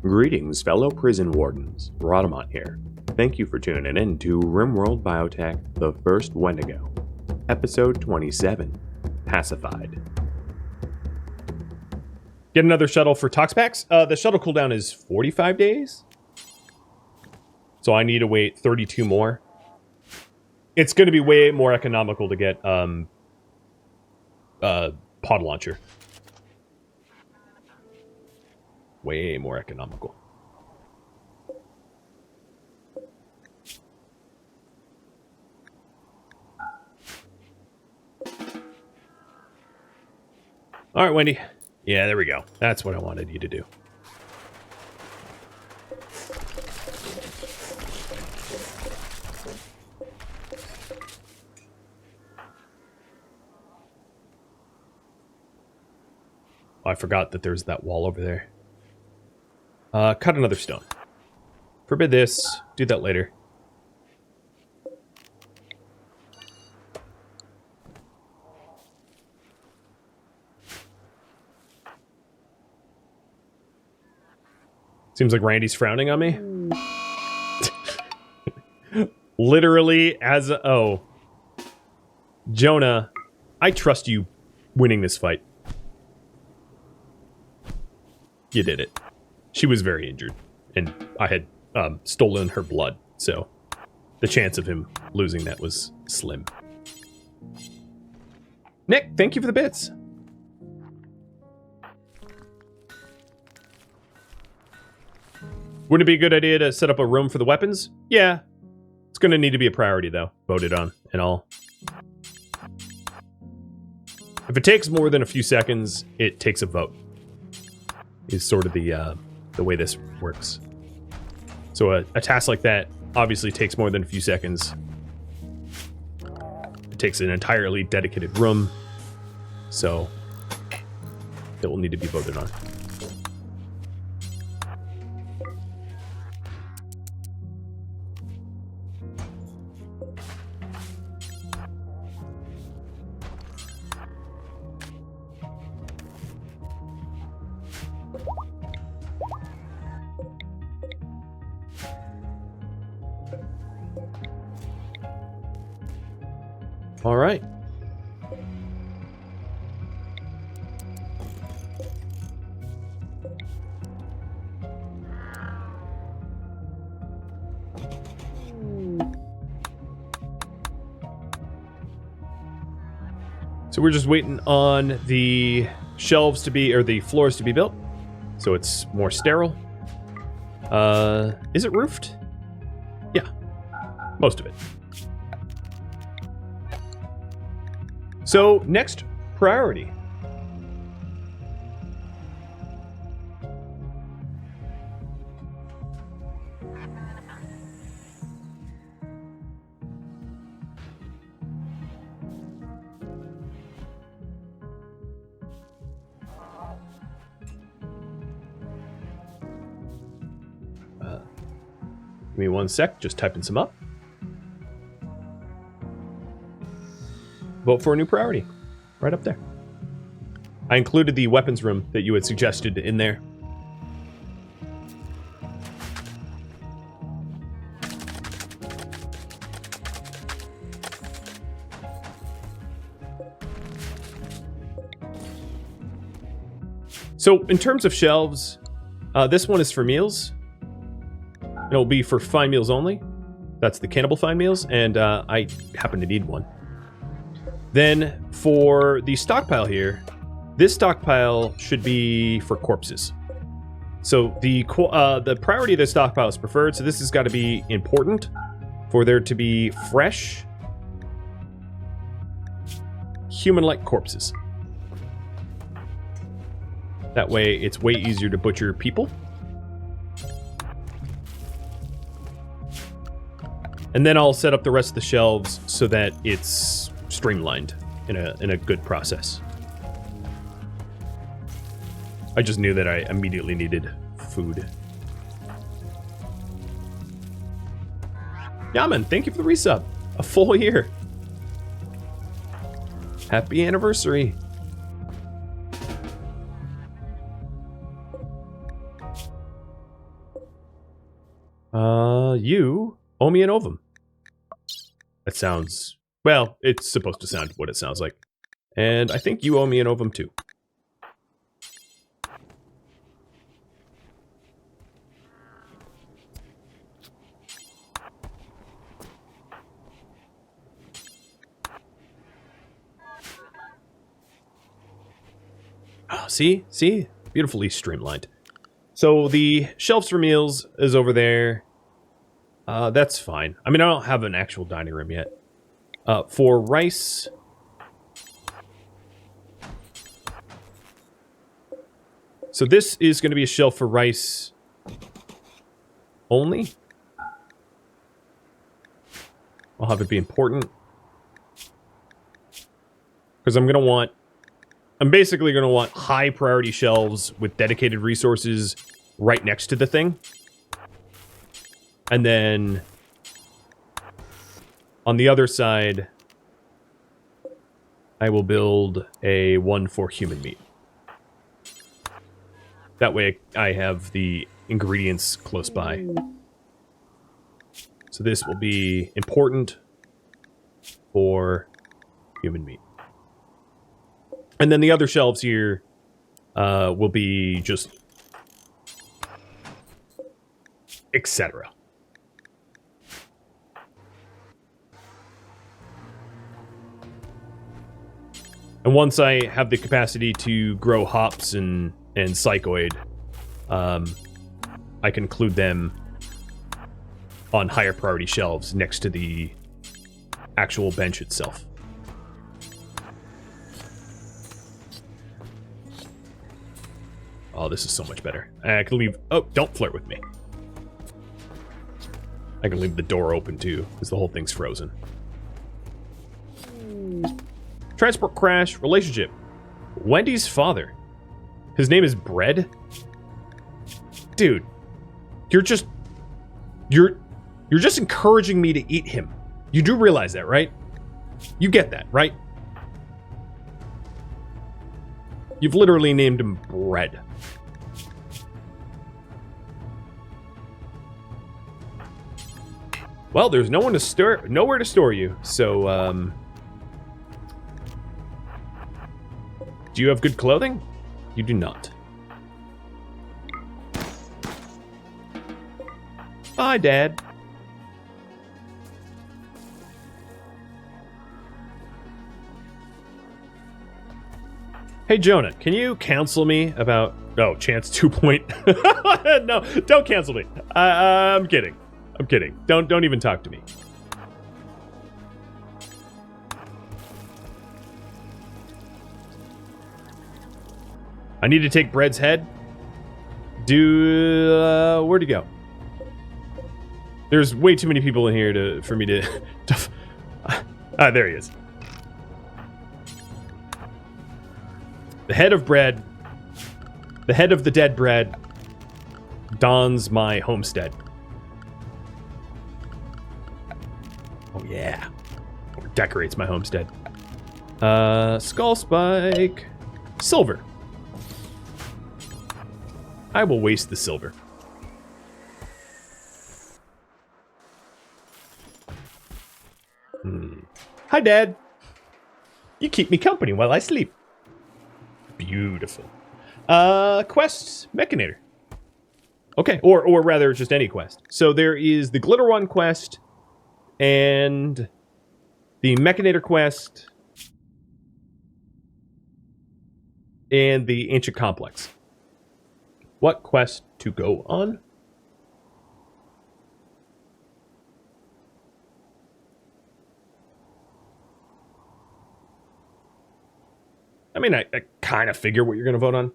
Greetings, fellow prison wardens. Rhadamant here. Thank you for tuning in to RimWorld Biotech, The First Wendigo, Episode 27, Passified. Get another shuttle for tox packs. The shuttle cooldown is 45 days. So I need to wait 32 more. It's going to be way more economical to get pod launcher. Way more economical. All right, Wendy. Yeah, there we go. That's what I wanted you to do. Oh, I forgot that there's that wall over there. Cut another stone. Forbid this. Do that later. Seems like Randy's frowning on me. Literally as a... Oh. Jonah, I trust you winning this fight. You did it. She was very injured, and I had stolen her blood, so the chance of him losing that was slim. Nick, thank you for the bits. Wouldn't it be a good idea to set up a room for the weapons? Yeah. It's going to need to be a priority, though. Voted on and all. If it takes more than a few seconds, it takes a vote. Is sort of the way this works. So a task like that obviously takes more than a few seconds. It takes an entirely dedicated room. So it will need to be voted on. All right. So we're just waiting on the shelves to be, or the floors to be built. So it's more sterile. Is it roofed? Yeah. Most of it. So, next priority. Give me one sec, just typing some up. Vote for a new priority. Right up there. I included the weapons room that you had suggested in there. So, in terms of shelves, this one is for meals. It'll be for fine meals only. That's the cannibal fine meals, and I happen to need one. Then, for the stockpile here, this stockpile should be for corpses. So the priority of the stockpile is preferred, so this has got to be important for there to be fresh, human-like corpses. That way, it's way easier to butcher people. And then I'll set up the rest of the shelves so that it's streamlined in a good process. I just knew that I immediately needed food. Yaman, thank you for the resub. A full year. Happy anniversary. You owe me an ovum. That sounds... Well, it's supposed to sound what it sounds like. And I think you owe me an ovum too. Oh, see? See? Beautifully streamlined. So the shelves for meals is over there. That's fine. I mean, I don't have an actual dining room yet. For rice... So this is going to be a shelf for rice only. I'll have it be important. Because I'm basically going to want high priority shelves with dedicated resources right next to the thing. And then on the other side, I will build a one for human meat. That way I have the ingredients close by. So this will be important for human meat. And then the other shelves here will be just etc. And once I have the capacity to grow hops and psychoid, I can include them on higher priority shelves next to the actual bench itself. Oh, this is so much better. I can leave... Oh, don't flirt with me. I can leave the door open too, because the whole thing's frozen. Transport crash, relationship. Wendy's father. His name is Bread? Dude, you're just encouraging me to eat him. You do realize that, right? You get that, right? You've literally named him Bread. Well, there's nowhere to store you, so, do you have good clothing? You do not. Bye, Dad. Hey, Jonah, can you counsel me about... Oh, chance 2 point... No, don't cancel me. I'm kidding. I'm kidding. Don't even talk to me. I need to take Bread's head. Where'd he go? There's way too many people in here for me to... there he is. The head of Bread, the head of the dead Bread, dons my homestead. Oh yeah. Or decorates my homestead. Skull spike. Silver. I will waste the silver. Hi, Dad. You keep me company while I sleep. Beautiful. Quests, Mechanitor. Okay, or rather, just any quest. So there is the Glitter One quest, and the Mechanitor quest, and the Ancient Complex. What quest to go on? I mean, I kind of figure what you're going to vote on.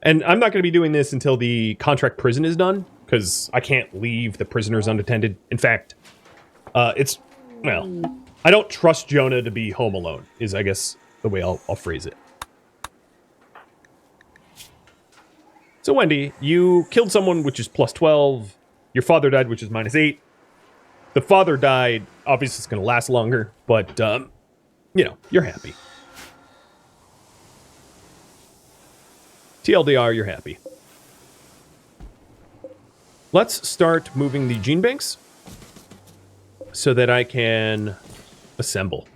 And I'm not going to be doing this until the contract prison is done, because I can't leave the prisoners unattended. In fact, well, I don't trust Jonah to be home alone, is I guess the way I'll phrase it. So, Wendy, you killed someone, which is plus 12. Your father died, which is minus 8. The father died. Obviously, it's going to last longer, but, you know, you're happy. TLDR, you're happy. Let's start moving the gene banks so that I can assemble.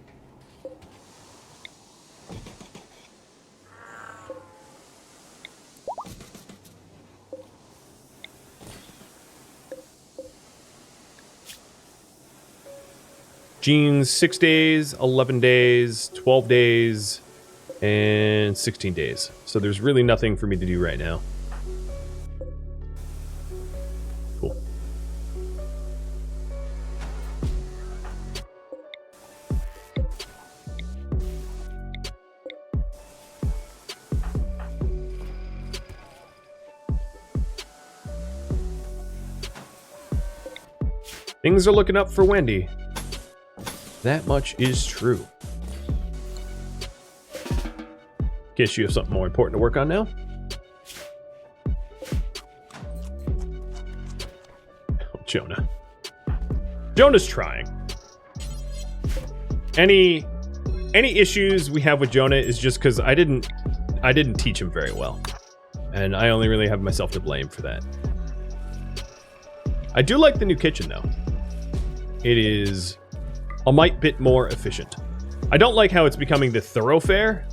Genes 6 days, 11 days, 12 days, and 16 days. So there's really nothing for me to do right now. Cool. Things are looking up for Wendy. That much is true. Guess you have something more important to work on now. Oh, Jonah. Jonah's trying. Any issues we have with Jonah is just because I didn't teach him very well. And I only really have myself to blame for that. I do like the new kitchen though. It is a mite bit more efficient. I don't like how it's becoming the thoroughfare.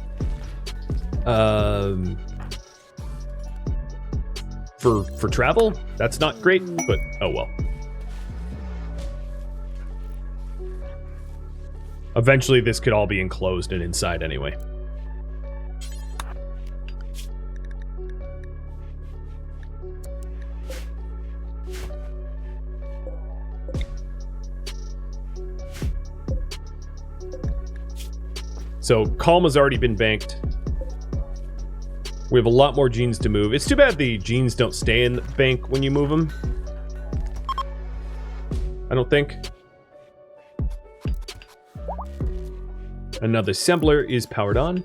For travel, that's not great, but oh well. Eventually, this could all be enclosed and inside anyway. So, Calm has already been banked. We have a lot more genes to move. It's too bad the genes don't stay in the bank when you move them. I don't think. Another assembler is powered on.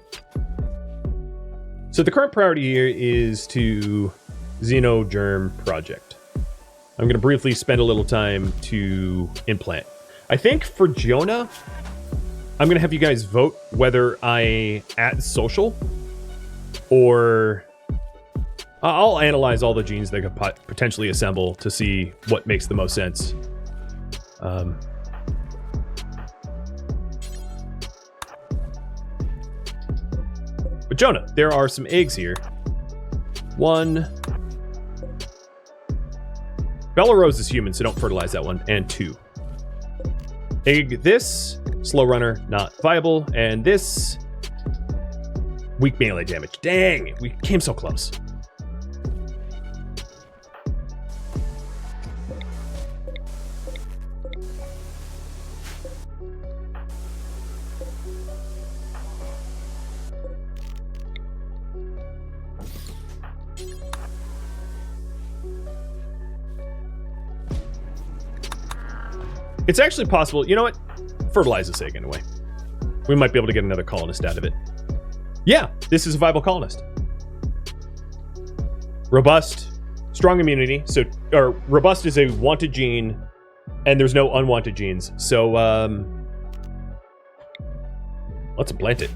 So the current priority here is to xenogerm project. I'm going to briefly spend a little time to implant. I think for Jonah, I'm going to have you guys vote whether I add social or I'll analyze all the genes that could potentially assemble to see what makes the most sense. But Jonah, there are some eggs here. 1. Bella Rose is human, so don't fertilize that one. And 2. Egg this. Slow runner, not viable. And this. Weak melee damage. Dang, we came so close. It's actually possible. You know what? Fertilize this egg anyway. We might be able to get another colonist out of it. Yeah, this is a viable colonist. Robust, strong immunity. So, or robust is a wanted gene, and there's no unwanted genes. So, let's implant it.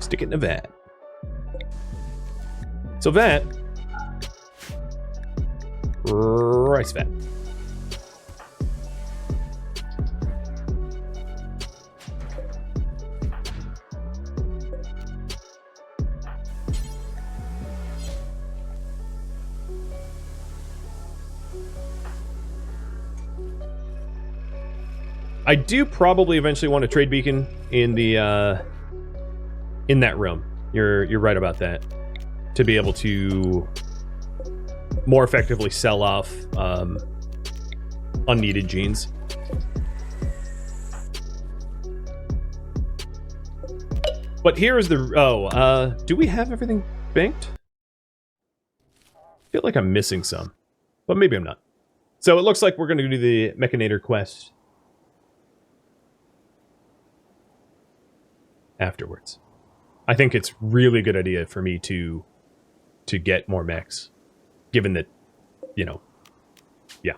Stick it in a vat. So vat. Rice vat. I do probably eventually want a trade beacon in the in that room. You're right about that. To be able to more effectively sell off unneeded genes. But here is the do we have everything banked? I feel like I'm missing some, but maybe I'm not. So it looks like we're going to do the Mechanitor quest afterwards. I think it's really a good idea for me to get more mechs, given that, you know, yeah.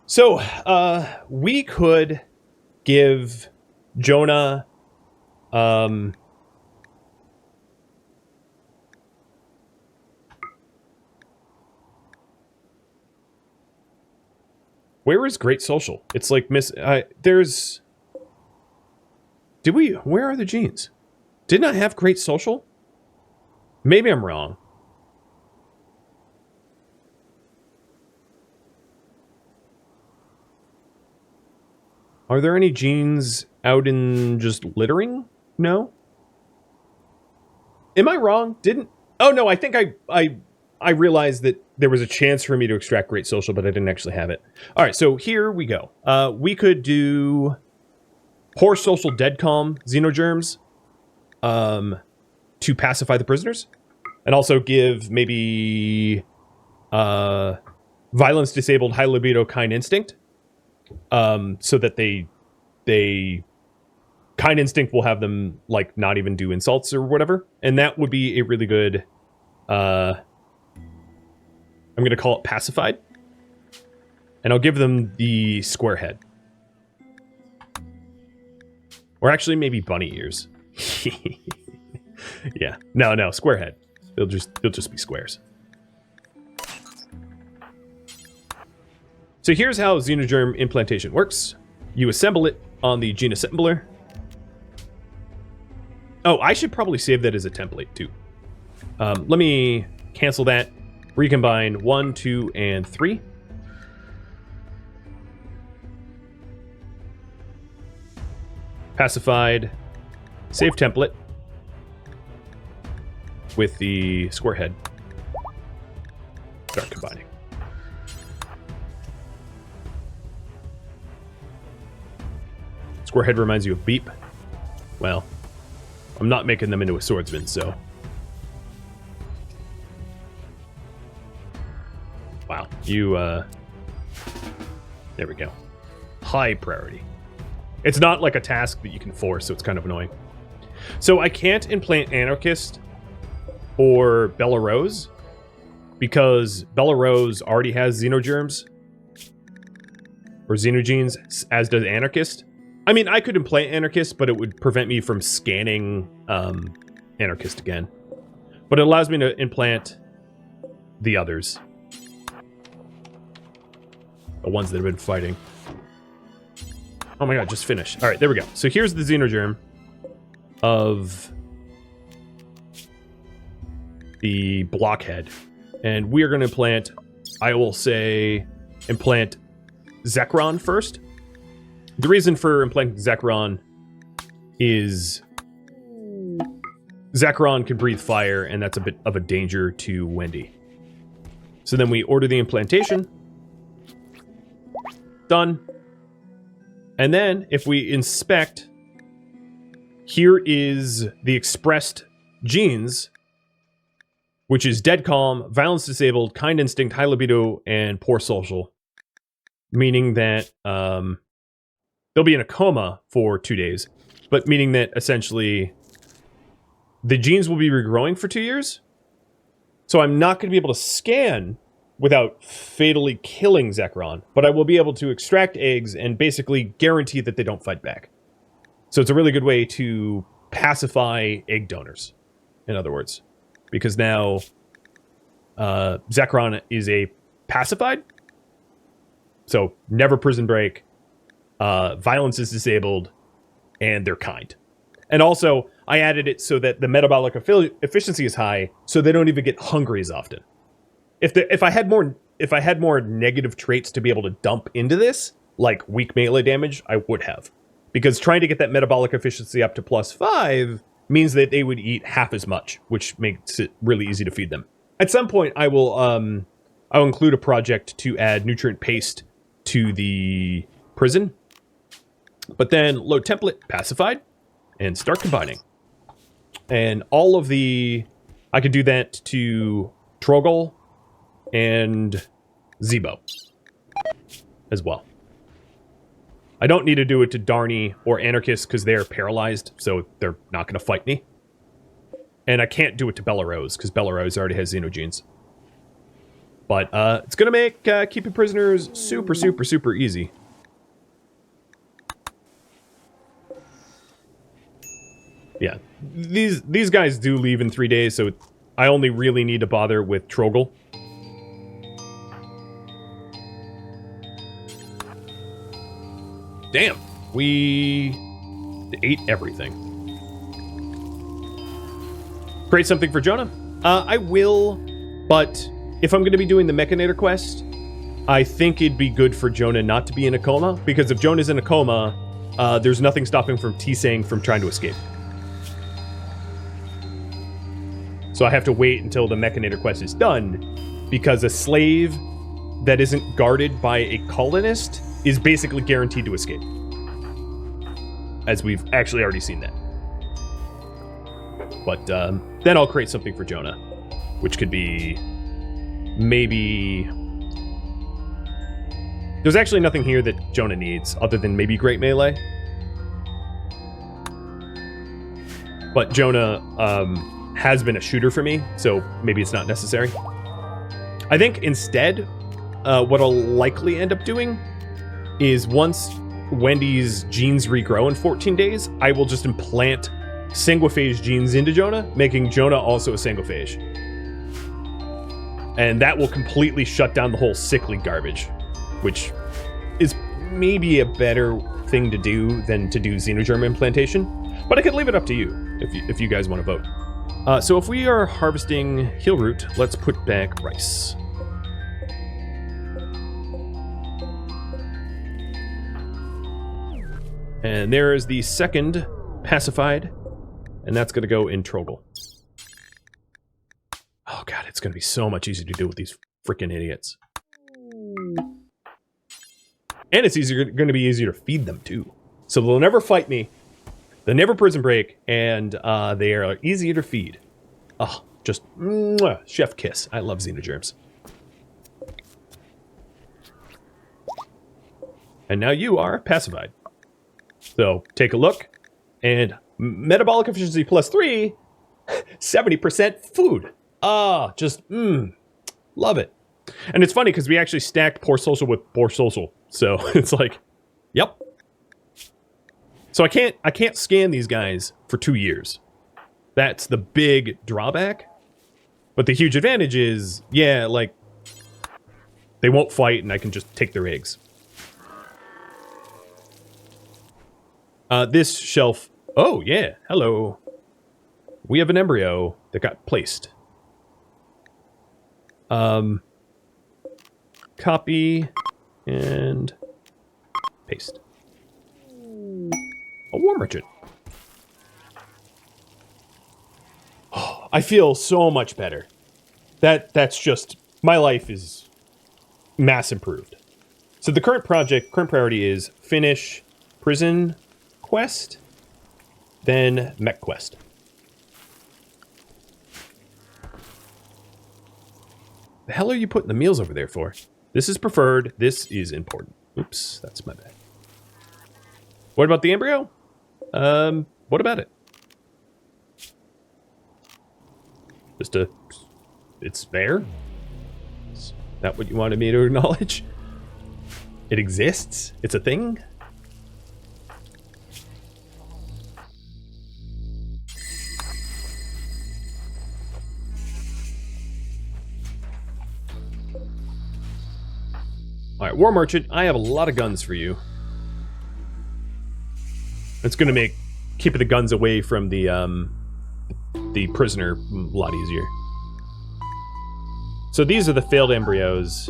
So we could give Jonah Where is Great Social? It's like there's... Where are the genes? Didn't I have Great Social? Maybe I'm wrong. Are there any genes out in just littering? No? Am I wrong? Oh no, I think I realized that there was a chance for me to extract Great Social, but I didn't actually have it. Alright, so here we go. We could do Poor Social Dead Calm xenogerms to pacify the prisoners. And also give maybe Violence Disabled High Libido Kind Instinct. So that they Kind Instinct will have them like not even do insults or whatever. And that would be a really good I'm gonna call it Passified. And I'll give them the square head. Or actually maybe bunny ears. Yeah. No, square head. They'll just be squares. So here's how xenogerm implantation works. You assemble it on the gene assembler. Oh, I should probably save that as a template too. Let me cancel that. Recombine 1, 2, and 3. Pacified. Save template. With the square head. Start combining. Square head reminds you of Beep. Well, I'm not making them into a swordsman, so... Wow, there we go. High priority. It's not like a task that you can force, so it's kind of annoying. So I can't implant Anarchist or Bella Rose because Bella Rose already has xenogerms or xenogenes, as does Anarchist. I mean, I could implant Anarchist, but it would prevent me from scanning Anarchist again. But it allows me to implant the others. The ones that have been fighting. Oh my god, just finished. Alright, there we go. So here's the xenogerm of the blockhead. And we are going to implant, I will say, implant Zekron first. The reason for implanting Zekron is Zekron can breathe fire, and that's a bit of a danger to Wendy. So then we order the implantation. Done. And then, if we inspect, here is the expressed genes, which is Dead Calm, Violence Disabled, Kind Instinct, High Libido, and Poor Social. Meaning that they'll be in a coma for 2 days, but meaning that essentially the genes will be regrowing for 2 years. So I'm not going to be able to scan without fatally killing Zekron, but I will be able to extract eggs and basically guarantee that they don't fight back. So it's a really good way to pacify egg donors, in other words. Because now Zekron is a pacified, so never prison break, violence is disabled, and they're kind. And also, I added it so that the metabolic efficiency is high, so they don't even get hungry as often. If I had more negative traits to be able to dump into this, like weak melee damage, I would have. Because trying to get that metabolic efficiency up to +5 means that they would eat half as much, which makes it really easy to feed them. At some point, I'll include a project to add nutrient paste to the prison. But then load template, pacified, and start combining. And all of the... I could do that to Trogol and Zebo as well. I don't need to do it to Darny or Anarchist because they're paralyzed, so they're not going to fight me. And I can't do it to Bella Rose because Bella Rose already has xenogenes. But it's going to make keeping prisoners super, super, super easy. Yeah, these guys do leave in 3 days, so I only really need to bother with Trogol. Damn. We ate everything. Create something for Jonah? I will, but if I'm going to be doing the Mechanitor quest, I think it'd be good for Jonah not to be in a coma, because if Jonah's in a coma, there's nothing stopping from T-Sang from trying to escape. So I have to wait until the Mechanitor quest is done, because a slave that isn't guarded by a colonist is basically guaranteed to escape. As we've actually already seen that. But then I'll create something for Jonah, which could be maybe... There's actually nothing here that Jonah needs other than maybe Great Melee. But Jonah has been a shooter for me, so maybe it's not necessary. I think instead, what I'll likely end up doing is once Wendy's genes regrow in 14 days, I will just implant sanguiphage genes into Jonah, making Jonah also a sanguiphage. And that will completely shut down the whole sickly garbage, which is maybe a better thing to do than to do xenogerm implantation. But I could leave it up to you if you guys want to vote. So if we are harvesting heal root, let's put back rice. And there is the second pacified, and that's going to go in Troggle. Oh god, it's going to be so much easier to deal with these freaking idiots. And it's going to be easier to feed them too. So they'll never fight me, they'll never prison break, and they are easier to feed. Oh, just mwah, chef kiss. I love xenogerms. And now you are pacified. So take a look, and metabolic efficiency +3, 70% food. Just love it. And it's funny because we actually stacked poor social with poor social, so it's like, yep. So I can't scan these guys for 2 years. That's the big drawback. But the huge advantage is, yeah, like they won't fight, and I can just take their eggs. This shelf... Oh, yeah. Hello. We have an embryo that got placed. Copy and paste. A war merchant. Oh, I feel so much better. That's just... My life is mass improved. So the current priority is finish prison quest, then mech quest. The hell are you putting the meals over there for? This is preferred. This is important. Oops, that's my bad. What about the embryo? What about it? It's there? Is that what you wanted me to acknowledge? It exists? It's a thing? Alright, War Merchant, I have a lot of guns for you. It's gonna make keeping the guns away from the prisoner a lot easier. So these are the failed embryos.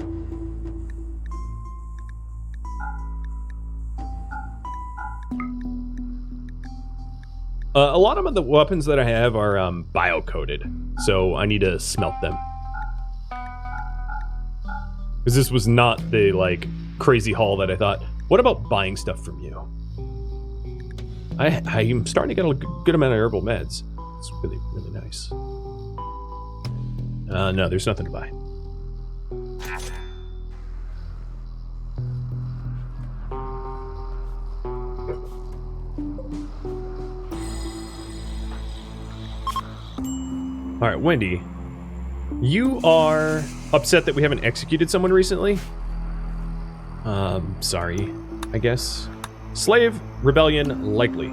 A lot of the weapons that I have are bio-coated, so I need to smelt them. Because this was not the, like, crazy haul that I thought. What about buying stuff from you? I'm starting to get a good amount of herbal meds. It's really, really nice. No, there's nothing to buy. Alright, Wendy. You are upset that we haven't executed someone recently? Sorry, I guess. Slave rebellion likely.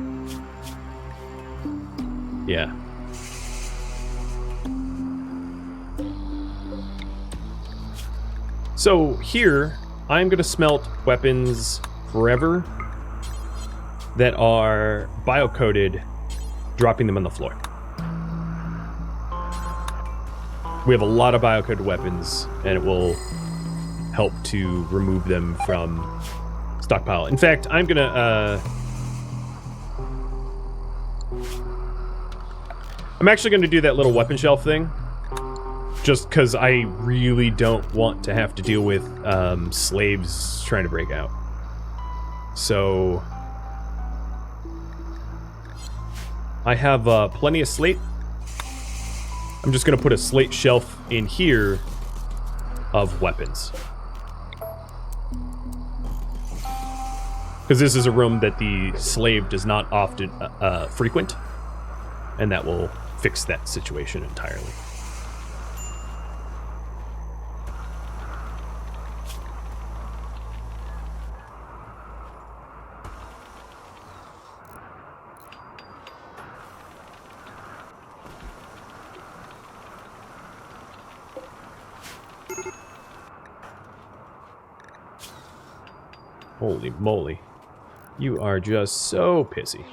Yeah. So here, I'm gonna smelt weapons forever that are biocoded, dropping them on the floor. We have a lot of biocoded weapons, and it will help to remove them from stockpile. In fact, I'm gonna I'm actually gonna do that little weapon shelf thing, just because I really don't want to have to deal with slaves trying to break out. So I have plenty of slate. I'm just going to put a slate shelf in here of weapons. Because this is a room that the slave does not often frequent. And that will fix that situation entirely. Holy moly. You are just so pissy.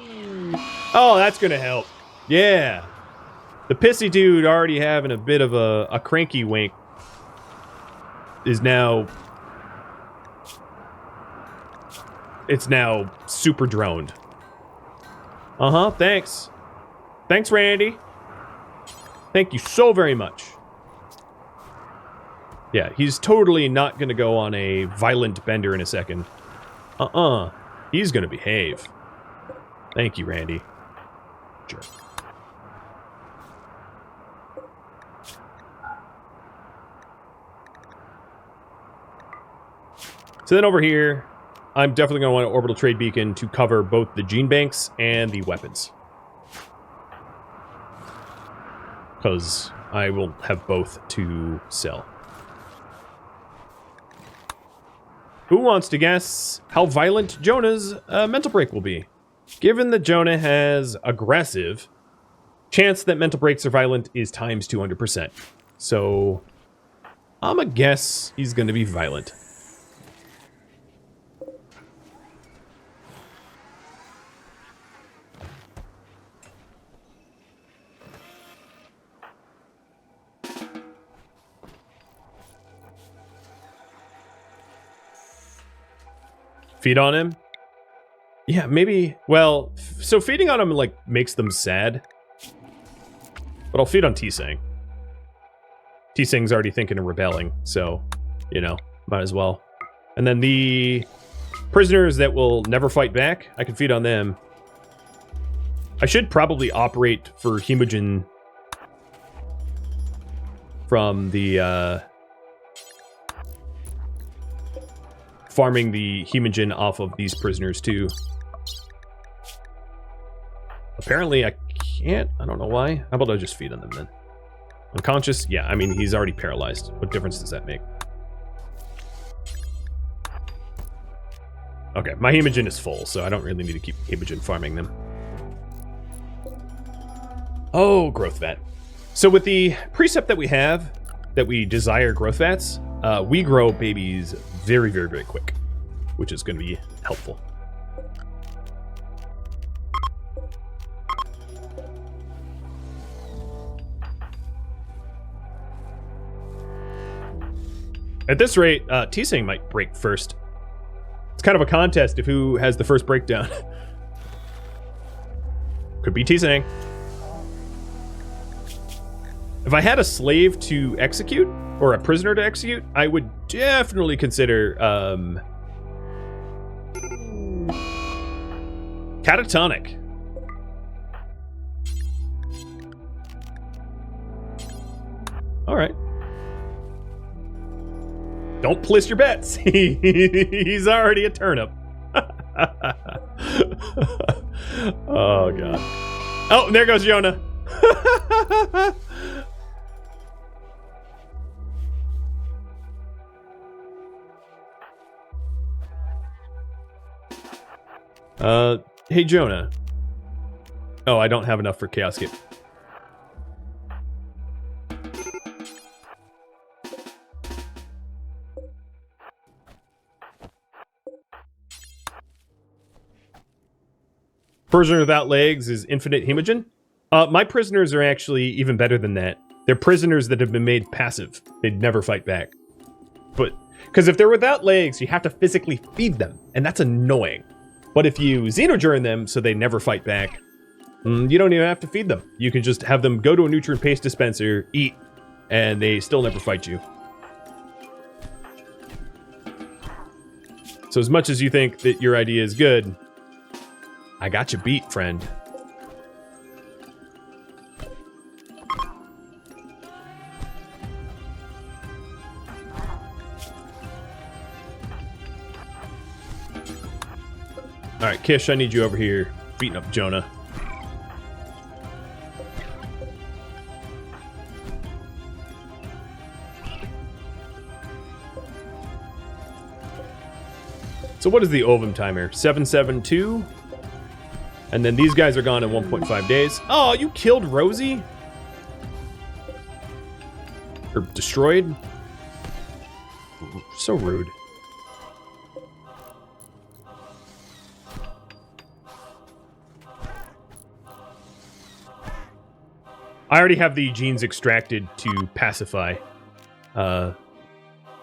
Oh, that's gonna help. Yeah. The pissy dude already having a bit of a cranky wink is now... It's now super droned. Uh-huh, thanks. Thanks, Randy. Thank you so very much. Yeah, he's totally not gonna go on a violent bender in a second. He's gonna behave. Thank you, Randy. Jerk. So then over here, I'm definitely gonna want an orbital trade beacon to cover both the gene banks and the weapons. Because I will have both to sell. Who wants to guess how violent Jonah's mental break will be? Given that Jonah has aggressive, chance that mental breaks are violent is times 200%. So, I'm gonna guess he's gonna be violent. Feed on him? Yeah, maybe. Well, so feeding on him, like, makes them sad. But I'll feed on T-Sang. T-Sang's already thinking of rebelling, so, you know, might as well. And then the prisoners that will never fight back, I can feed on them. I should probably operate for hemogen from the, farming the hemogen off of these prisoners too. Apparently I can't. I don't know why. How about I just feed on them then? Unconscious? Yeah, I mean, he's already paralyzed. What difference does that make? Okay, my hemogen is full, so I don't really need to keep hemogen farming them. Oh, growth vat. So with the precept that we have, that we desire growth vats, we grow babies very, very, very quick, which is going to be helpful. At this rate, T-Sang might break first. It's kind of a contest of who has the first breakdown. Could be T-Sang. If I had a slave to execute, or a prisoner to execute, I would definitely consider catatonic. All right. Don't place your bets. He's already a turnip. Oh god. Oh, and there goes Jonah. Hey Jonah. Oh, I don't have enough for Chaos Gate. Prisoner without legs is infinite hemogen. My prisoners are actually even better than that. They're prisoners that have been made passive. They'd never fight back. But, because if they're without legs, you have to physically feed them, and that's annoying. But if you xenogerm them so they never fight back, you don't even have to feed them. You can just have them go to a nutrient paste dispenser, eat, and they still never fight you. So as much as you think that your idea is good, I got you beat, friend. Alright, Kish, I need you over here beating up Jonah. So what is the ovum timer? 772? And then these guys are gone in 1.5 days. Oh, you killed Rosie? Or destroyed? So rude. I already have the genes extracted to pacify. I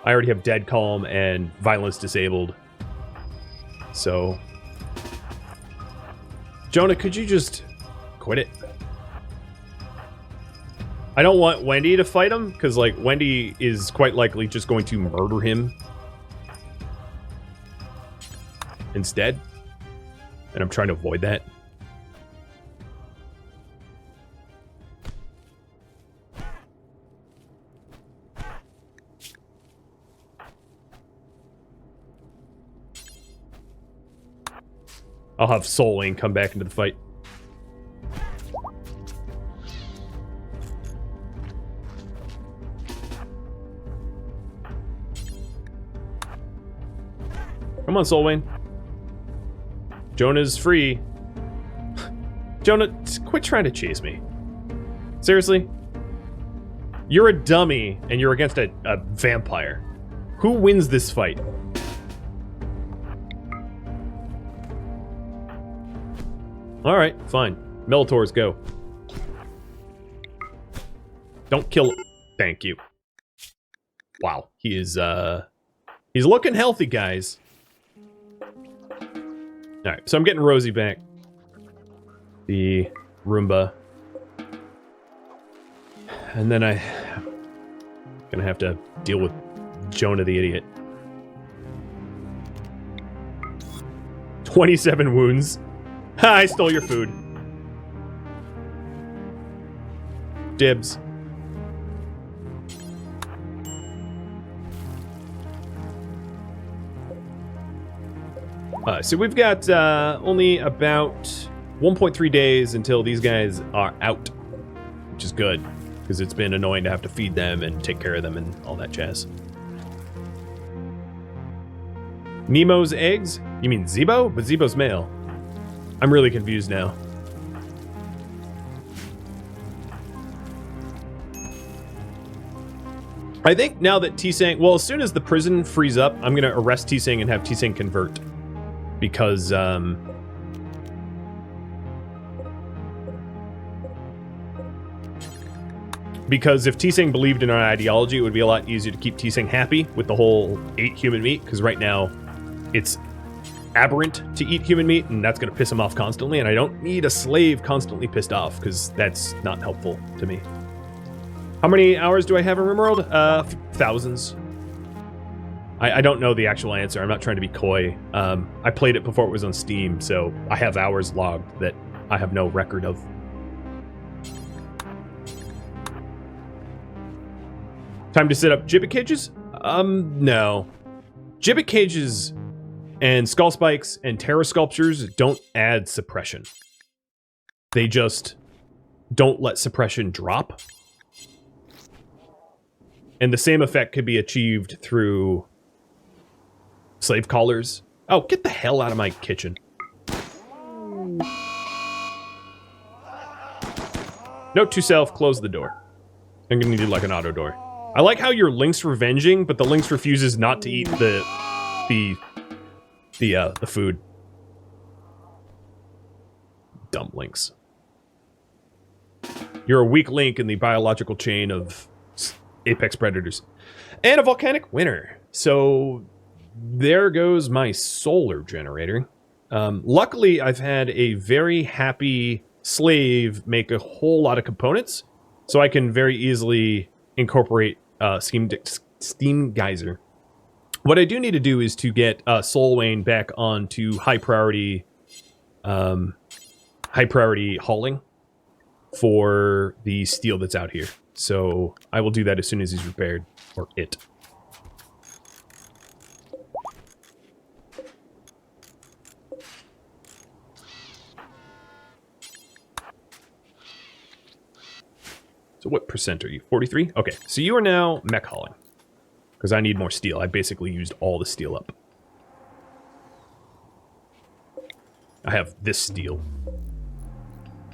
already have dead calm and violence disabled. So, Jonah, could you just quit it? I don't want Wendy to fight him, because, like, Wendy is quite likely just going to murder him instead. And I'm trying to avoid that. I'll have Soul Lane come back into the fight. Come on, Soul Wayne. Jonah's free. Jonah, quit trying to chase me. Seriously? You're a dummy, and you're against a vampire. Who wins this fight? Alright, fine. Melitors, go. Don't kill him. Thank you. Wow, he is, he's looking healthy, guys. Alright, so I'm getting Rosie back. The Roomba. And then I'm gonna have to deal with Jonah the idiot. 27 wounds. Ha, I stole your food. Dibs. So we've got only about 1.3 days until these guys are out, which is good, because it's been annoying to have to feed them and take care of them and all that jazz. Nemo's eggs? You mean Zebo? But Zebo's male. I'm really confused now. I think now that T-Sang... Well, as soon as the prison frees up, I'm going to arrest T-Sang and have T-Sang convert. Because, Because if T-Sang believed in our ideology, it would be a lot easier to keep T-Sang happy with the whole 8 human meat. Because right now, it's aberrant to eat human meat, and that's going to piss him off constantly, and I don't need a slave constantly pissed off, because that's not helpful to me. How many hours do I have in RimWorld? Thousands. I don't know the actual answer. I'm not trying to be coy. I played it before it was on Steam, so I have hours logged that I have no record of. Time to set up gibbet cages? No. Gibbet cages and skull spikes and terror sculptures don't add suppression. They just don't let suppression drop. And the same effect could be achieved through slave collars. Oh, get the hell out of my kitchen. Note to self, close the door. I'm gonna need like an auto door. I like how your Lynx revenging, but the Lynx refuses not to eat the food. dumplings. You're a weak link in the biological chain of apex predators. And a volcanic winter. So there goes my solar generator. Luckily, I've had a very happy slave make a whole lot of components, so I can very easily incorporate steam geyser. What I do need to do is to get Solwayne back onto high priority hauling for the steel that's out here. So I will do that as soon as he's repaired, or it. So what percent are you? 43? Okay, so you are now mech hauling. Because I need more steel. I basically used all the steel up. I have this steel.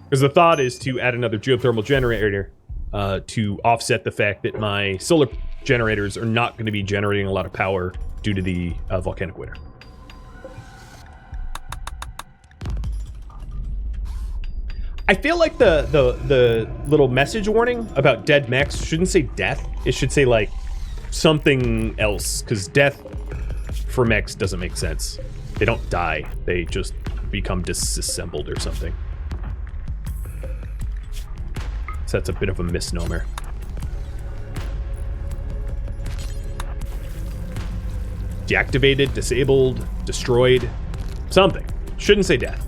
Because the thought is to add another geothermal generator to offset the fact that my solar generators are not going to be generating a lot of power due to the volcanic winter. I feel like the little message warning about dead mechs shouldn't say death. It should say, like, something else. Because death for mechs doesn't make sense. They don't die. They just become disassembled or something. So that's a bit of a misnomer. Deactivated, disabled, destroyed. Something. Shouldn't say death.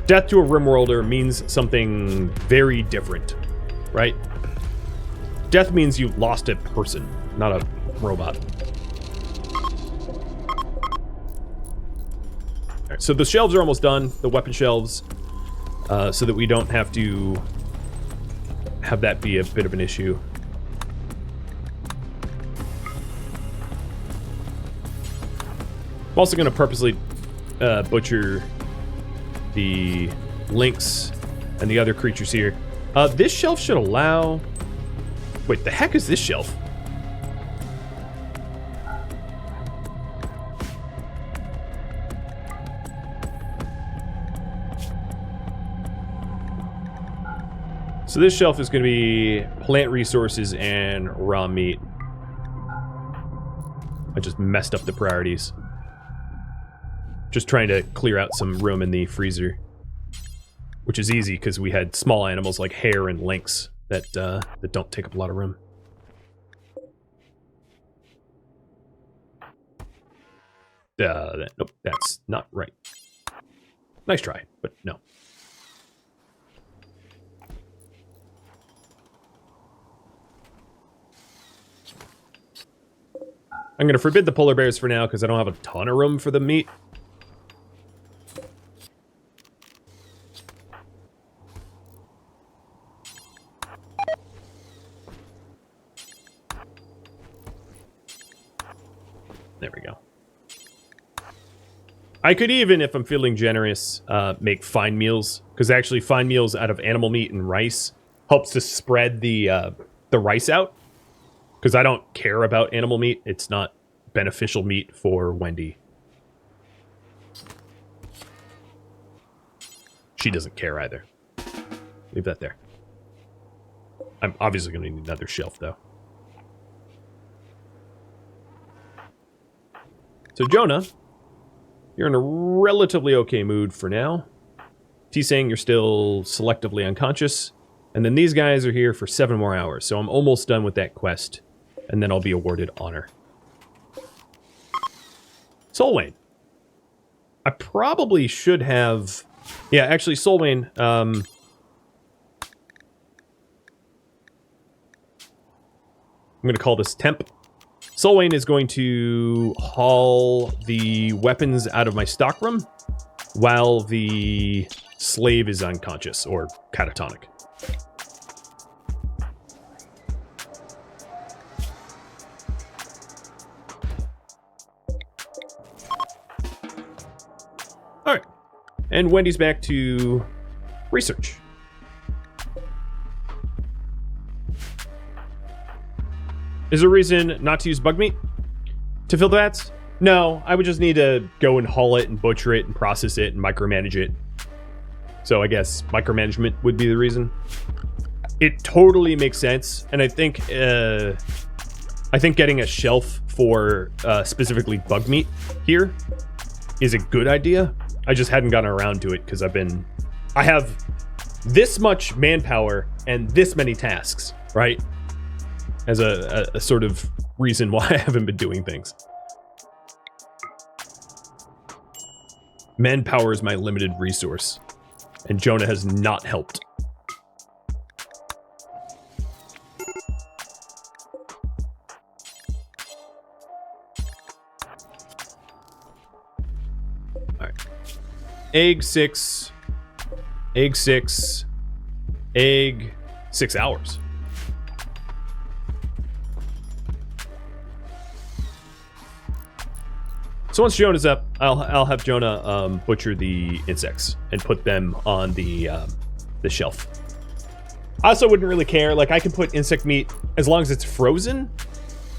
Death to a RimWorlder means something very different, right? Death means you lost a person, not a robot. All right, so the shelves are almost done, the weapon shelves, so that we don't have to have that be a bit of an issue. I'm also going to purposely butcher the lynx and the other creatures here. This shelf should allow... Wait, the heck is this shelf? So this shelf is going to be plant resources and raw meat. I just messed up the priorities. Just trying to clear out some room in the freezer. Which is easy because we had small animals like hare and lynx that don't take up a lot of room. Nope, that's not right. Nice try, but no. I'm going to forbid the polar bears for now because I don't have a ton of room for the meat. There we go. I could even, if I'm feeling generous, make fine meals. Because actually fine meals out of animal meat and rice helps to spread the rice out. Because I don't care about animal meat. It's not beneficial meat for Wendy. She doesn't care either. Leave that there. I'm obviously going to need another shelf, though. So, Jonah, you're in a relatively okay mood for now. T saying you're still selectively unconscious. And then these guys are here for 7 more hours. So I'm almost done with that quest. And then I'll be awarded honor. Solwayne. I probably should have... Yeah, actually, Solwayne... I'm going to call this temp. Solwayne is going to haul the weapons out of my stockroom while the slave is unconscious or catatonic. All right. And Wendy's back to research. Is there a reason not to use bug meat to fill the vats? No, I would just need to go and haul it and butcher it and process it and micromanage it. So I guess micromanagement would be the reason. It totally makes sense, and I think getting a shelf for specifically bug meat here is a good idea. I just hadn't gotten around to it because I have this much manpower and this many tasks, right? As a sort of reason why I haven't been doing things. Manpower is my limited resource, and Jonah has not helped. Alright. Egg 6. Egg 6. Egg 6 hours. So once Jonah's up, I'll have Jonah butcher the insects and put them on the shelf. I also wouldn't really care. Like, I can put insect meat as long as it's frozen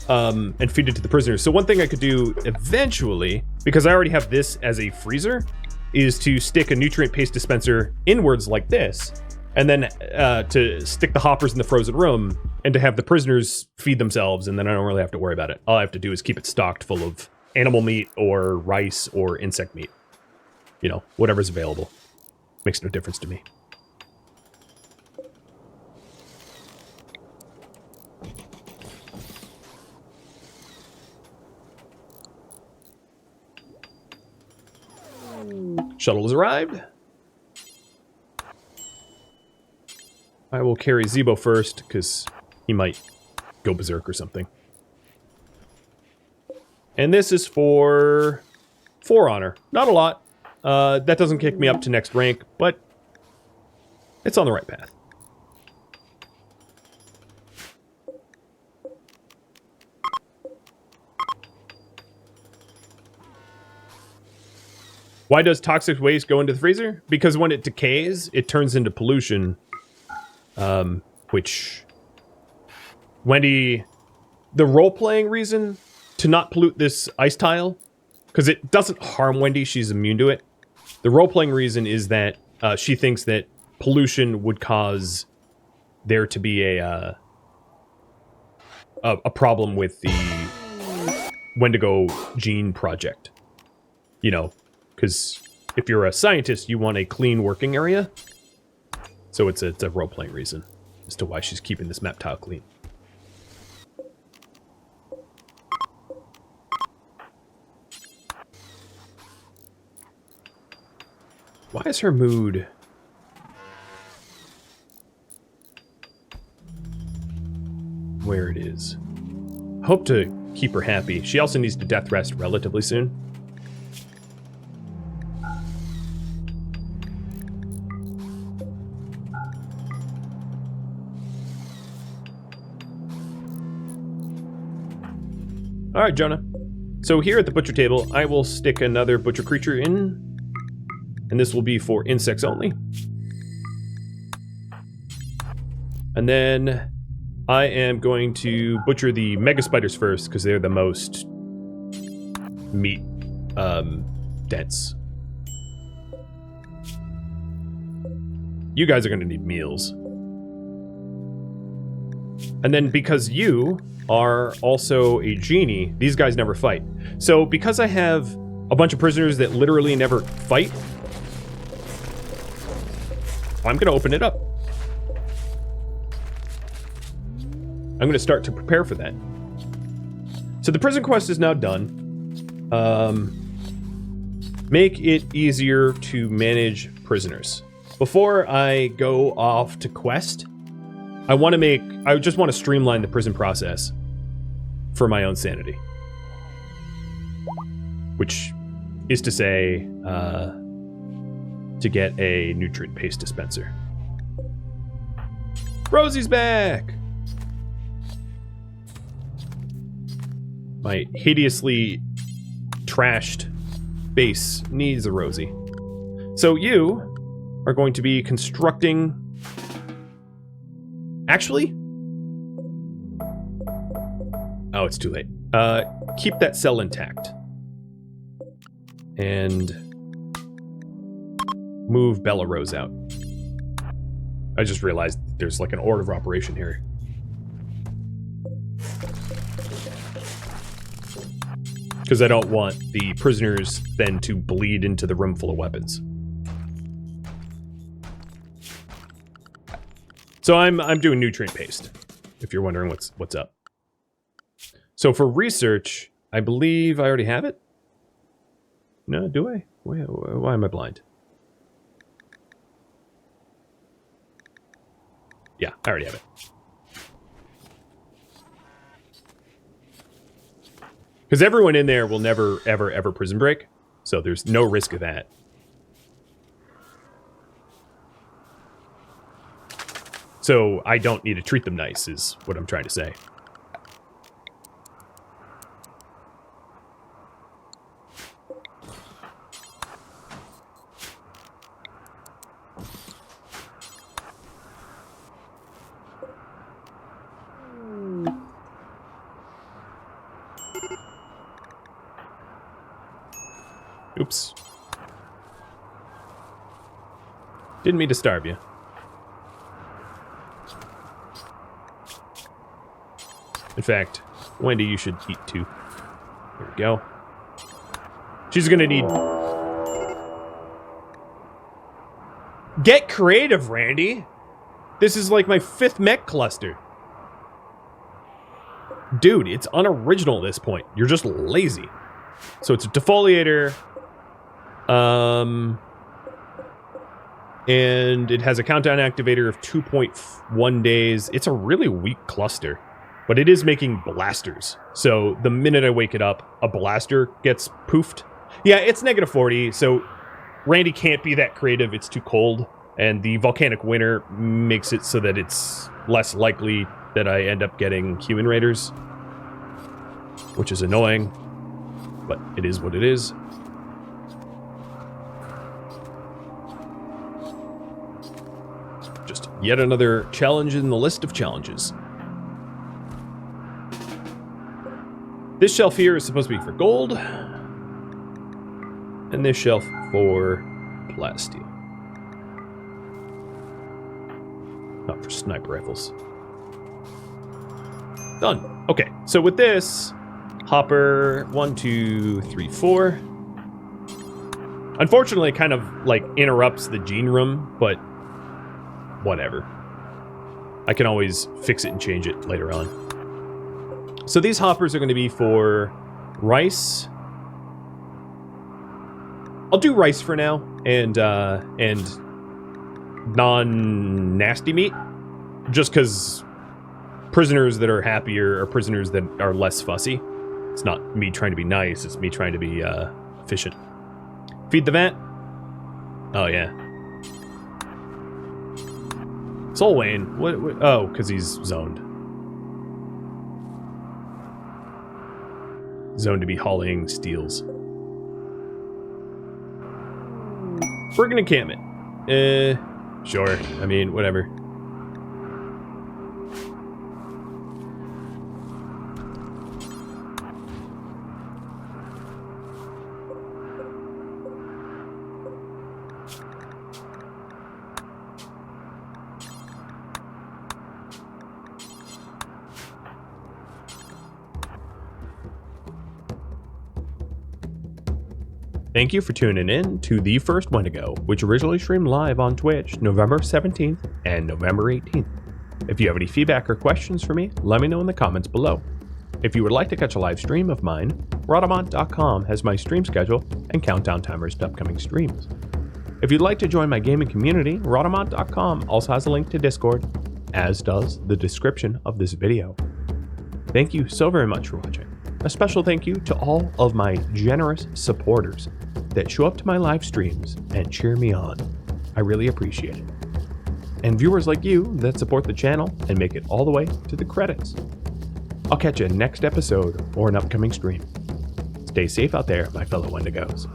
and feed it to the prisoners. So one thing I could do eventually, because I already have this as a freezer, is to stick a nutrient paste dispenser inwards like this, and then to stick the hoppers in the frozen room and to have the prisoners feed themselves, and then I don't really have to worry about it. All I have to do is keep it stocked full of animal meat or rice or insect meat. You know, whatever's available. Makes no difference to me. Shuttle has arrived. I will carry Zebo first, because he might go berserk or something. And this is for 4 honor. Not a lot. That doesn't kick me up to next rank, but it's on the right path. Why does toxic waste go into the freezer? Because when it decays, it turns into pollution, which Wendy, the role-playing reason to not pollute this ice tile, because it doesn't harm Wendy, she's immune to it. The role-playing reason is that she thinks that pollution would cause there to be a problem with the Wendigo gene project. You know, because if you're a scientist, you want a clean working area. So it's a role-playing reason as to why she's keeping this map tile clean. Why is her mood... where it is? I hope to keep her happy. She also needs to death rest relatively soon. Alright, Jonah. So here at the butcher table, I will stick another butcher creature in. And this will be for insects only. And then I am going to butcher the mega spiders first, because they're the most meat dense. You guys are going to need meals. And then because you are also a genie, these guys never fight. So because I have a bunch of prisoners that literally never fight, I'm going to open it up. I'm going to start to prepare for that. So the prison quest is now done. Make it easier to manage prisoners. Before I go off to quest, I just want to streamline the prison process for my own sanity. Which is to say, to get a nutrient paste dispenser. Rosie's back! My hideously trashed base needs a Rosie. So you are going to be constructing... Actually? Oh, it's too late. Keep that cell intact. And move Bella Rose out. I just realized there's like an order of operation here. Because I don't want the prisoners then to bleed into the room full of weapons. So I'm doing nutrient paste, if you're wondering what's up. So for research, I believe I already have it. No, do I? Why am I blind? Yeah, I already have it. Because everyone in there will never, ever prison break. So there's no risk of that. So I don't need to treat them nice, is what I'm trying to say. Oops. Didn't mean to starve you. In fact, Wendy, you should eat too. There we go. She's gonna need... Get creative, Randy! This is like my 5th mech cluster. Dude, it's unoriginal at this point. You're just lazy. So it's a defoliator. And it has a countdown activator of 2.1 days. It's a really weak cluster. But it is making blasters. So the minute I wake it up, a blaster gets poofed. Yeah, it's -40, so Randy can't be that creative. It's too cold. And the volcanic winter makes it so that it's less likely that I end up getting human raiders. Which is annoying. But it is what it is. Just yet another challenge in the list of challenges. This shelf here is supposed to be for gold. And this shelf for plasteel. Not for sniper rifles. Done. Okay, so with this, hopper 1, 2, 3, 4. Unfortunately, it kind of like interrupts the gene room, but whatever. I can always fix it and change it later on. So these hoppers are going to be for rice. I'll do rice for now, and non-nasty meat, just because prisoners that are happier are prisoners that are less fussy. It's not me trying to be nice, it's me trying to be efficient. Feed the vat. Oh, yeah. Soul Wayne. What? Oh, because he's zoned. Zoned to be hauling steels. We're gonna cam it. Sure. I mean, whatever. Thank you for tuning in to The First Wendigo, which originally streamed live on Twitch November 17th and November 18th. If you have any feedback or questions for me, let me know in the comments below. If you would like to catch a live stream of mine, Rhadamant.com has my stream schedule and countdown timers to upcoming streams. If you'd like to join my gaming community, Rhadamant.com also has a link to Discord, as does the description of this video. Thank you so very much for watching. A special thank you to all of my generous supporters that show up to my live streams and cheer me on. I really appreciate it. And viewers like you that support the channel and make it all the way to the credits. I'll catch you next episode or an upcoming stream. Stay safe out there, my fellow Wendigos.